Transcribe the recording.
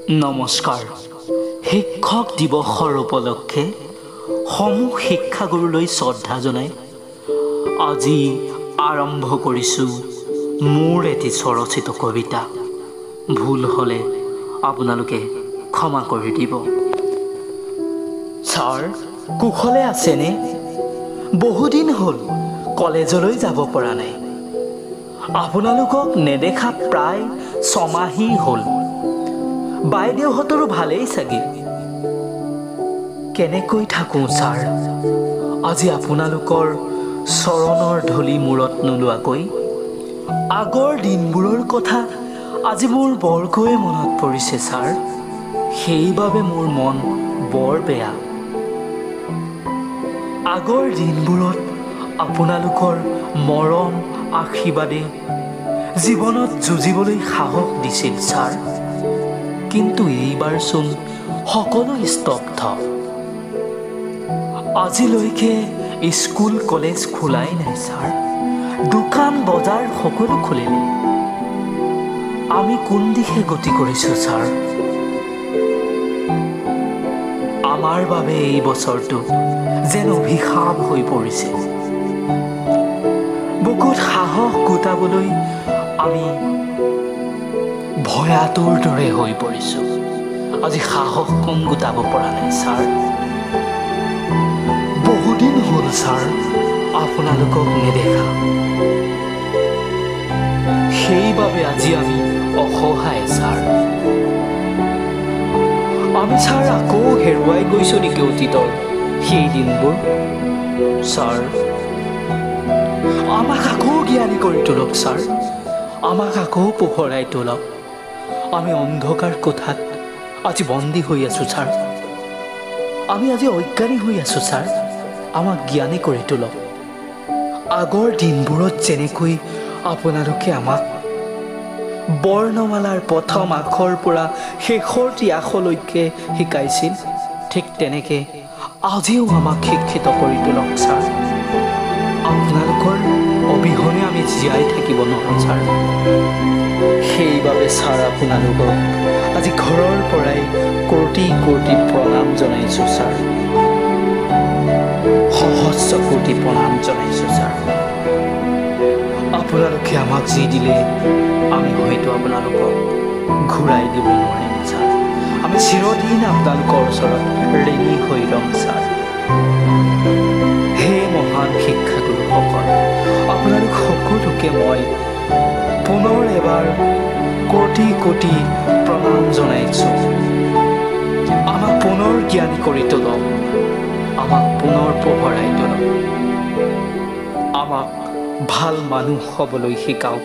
নমস্কাৰ। শিক্ষক দিৱসৰ উপলক্ষে সমূহ শিক্ষাগুৰুলৈ শ্ৰদ্ধা জনাই আজি আৰম্ভ কৰিছোঁ মোৰ এটি স্বৰচিত কবিতা। ভুল হ'লে আপোনালোকে ক্ষমা কৰি দিব। ছাৰ, কুশলে আছেনে? বহুদিন হ'ল কলেজলৈ যাব পৰা নাই। আপোনালোকক নেদেখা প্ৰায় ছমাহী হ'ল। বাইদেউহঁতৰো ভালেই চাগে। কেনেকৈ থাকোঁ ছাৰ, আজি আপোনালোকৰ চৰণৰ ধূলি মূৰত নোলোৱাকৈ? আগৰ দিনবোৰৰ কথা আজি মোৰ বৰকৈ মনত পৰিছে ছাৰ। সেইবাবে মোৰ মন বৰ বেয়া। আগৰ দিনবোৰত আপোনালোকৰ মৰম আশীৰ্বাদে জীৱনত যুঁজিবলৈ সাহস দিছিল ছাৰ। কিন্তু এইবাৰচোন সকলো স্তব্ধ। আজিলৈকে স্কুল কলেজ খোলাই নাই ছাৰ। দোকান বজাৰ সকলো খুলিলে। আমি কোন দিশে গতি কৰিছোঁ ছাৰ? আমাৰ বাবে এই বছৰটো যেন অভিশাপ হৈ পৰিছে। বুকুত সাহস গোটাবলৈ আমি ভয়াতুৰ দৰে হৈ পৰিছোঁ। আজি সাহস কম গোটাব পৰা নাই ছাৰ। বহুদিন হ'ল ছাৰ আপোনালোকক নেদেখা। সেইবাবে আজি আমি অসহায় ছাৰ। আমি ছাৰ আকৌ হেৰুৱাই গৈছোঁ নেকি অতীতৰ সেই দিনবোৰ? ছাৰ, আমাক আকৌ জ্ঞানী কৰি তোলক ছাৰ। আমাক আকৌ পোহৰাই তোলক। আমি অন্ধকাৰ কোঠাত আজি বন্দী হৈ আছোঁ ছাৰ। আমি আজি অজ্ঞানী হৈ আছোঁ ছাৰ। আমাক জ্ঞানী কৰি তোলক। আগৰ দিনবোৰত যেনেকৈ আপোনালোকে আমাক বৰ্ণমালাৰ প্ৰথম আখৰ পৰা শেষৰ ত্যাসলৈকে শিকাইছিল, ঠিক তেনেকৈ আজিও আমাক শিক্ষিত কৰি তোলক ছাৰ। আপোনালোকৰ অবিহনে আমি জীয়াই থাকিব নোৱাৰোঁ ছাৰ। সেইবাবে ছাৰ আপোনালোকক আজি ঘৰৰ পৰাই কোটি কোটি প্ৰণাম জনাইছোঁ ছাৰ। সহস্ৰ কোটি প্ৰণাম জনাইছোঁ ছাৰ। আপোনালোকে আমাক যি দিলে আমি হয়তো আপোনালোকক ঘূৰাই দিব নোৱাৰিম ছাৰ। আমি চিৰদিন আপোনালোকৰ ওচৰত ঋণী হৈ ৰ'ম ছাৰ। হে মহান শিক্ষাগুৰুসকল, আপোনালোক সকলোকে মই পুনৰ এবাৰ কোটি কোটি প্ৰণাম জনাইছোঁ। আমাক পুনৰ জ্ঞানী কৰি তোলক। আমাক পুনৰ পোহৰাই তোলক। আমাক ভাল মানুহ হ'বলৈ শিকাওক।